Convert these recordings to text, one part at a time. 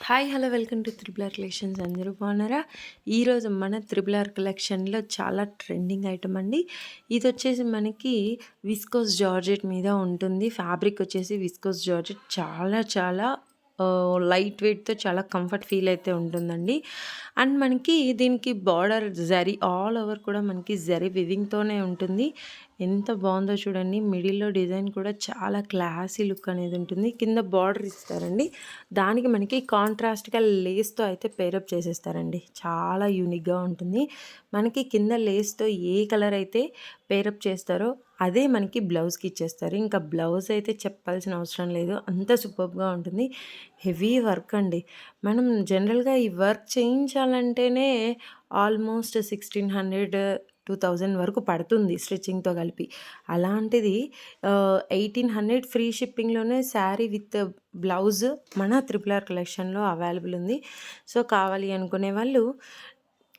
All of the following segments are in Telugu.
Hi hello welcome to triple R collections. అందరూ బాగున్నారా? ఈరోజు మన త్రిబుల్ ఆర్ కలెక్షన్లో చాలా ట్రెండింగ్ ఐటమ్ అండి. ఇది వచ్చేసి మనకి విస్కోస్ జార్జెట్ మీద ఉంటుంది. ఫ్యాబ్రిక్ వచ్చేసి విస్కోస్ జార్జెట్ చాలా చాలా లైట్ వెయిట్తో చాలా కంఫర్ట్ ఫీల్ అయితే ఉంటుందండి. అండ్ మనకి దీనికి బార్డర్ జరీ ఆల్ ఓవర్ కూడా మనకి జరీ వివింగ్తోనే ఉంటుంది. ఎంత బాగుందో చూడండి. మిడిల్లో డిజైన్ కూడా చాలా క్లాసీ లుక్ అనేది ఉంటుంది. కింద బార్డర్ ఇస్తారండి, దానికి మనకి కాంట్రాస్ట్గా లేస్తో అయితే పేరప్ చేసేస్తారండి. చాలా యూనిక్గా ఉంటుంది. మనకి కింద లేస్తో ఏ కలర్ అయితే పేరప్ చేస్తారో అదే మనకి బ్లౌజ్కి ఇచ్చేస్తారు. ఇంకా బ్లౌజ్ అయితే చెప్పాల్సిన అవసరం లేదు, అంత సూపర్గా ఉంటుంది. హెవీ వర్క్ అండి. మనం జనరల్గా ఈ వర్క్ చేయించాలంటేనే ఆల్మోస్ట్ 1600-2000 వరకు పడుతుంది స్టిచ్చింగ్తో కలిపి. అలాంటిది 1800 ఫ్రీ షిప్పింగ్లోనే శారీ విత్ బ్లౌజ్ మన త్రిపుల్ ఆర్ కలెక్షన్లో అవైలబుల్ ఉంది. సో కావాలి అనుకునే వాళ్ళు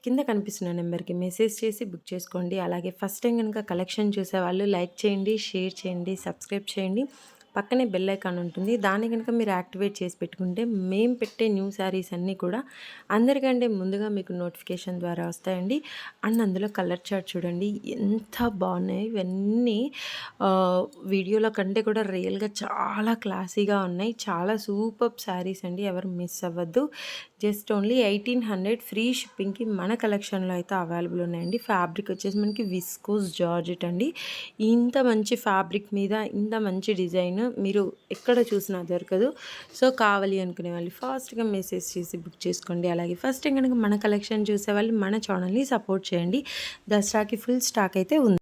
కింద కనిపిస్తున్న నెంబర్కి మెసేజ్ చేసి బుక్ చేసుకోండి. అలాగే ఫస్ట్ టైం కనుక కలెక్షన్ చూసేవాళ్ళు లైక్ చేయండి, షేర్ చేయండి, సబ్స్క్రైబ్ చేయండి. పక్కనే బెల్ ఐకాన్ ఉంటుంది, దాన్ని కనుక మీరు యాక్టివేట్ చేసి పెట్టుకుంటే మేము పెట్టే న్యూ శారీస్ అన్నీ కూడా అందరికంటే ముందుగా మీకు నోటిఫికేషన్ ద్వారా వస్తాయండి. అండ్ అందులో కలర్ చార్ట్ చూడండి ఎంత బాగున్నాయి. ఇవన్నీ వీడియోలో కంటే కూడా రియల్గా చాలా క్లాసీగా ఉన్నాయి. చాలా సూపర్ శారీస్ అండి, ఎవరు మిస్ అవ్వద్దు. జస్ట్ ఓన్లీ 1800 ఫ్రీ షిప్పింగ్కి మన కలెక్షన్లో అయితే అవైలబుల్ ఉన్నాయండి. ఫ్యాబ్రిక్ వచ్చేసి మనకి విస్కోస్ జార్జెట్ అండి. ఇంత మంచి ఫ్యాబ్రిక్ మీద ఇంత మంచి డిజైన్ మీరు ఎక్కడ చూసినా దొరకదు. సో కావాలి అనుకునే వాళ్ళు ఫాస్ట్గా మెసేజ్ చేసి బుక్ చేసుకోండి. అలాగే ఫస్ట్ టైం కనుక మన కలెక్షన్ చూసే వాళ్ళు మన ఛానల్ని సపోర్ట్ చేయండి. దసరాకి ఫుల్ స్టాక్ అయితే ఉంది.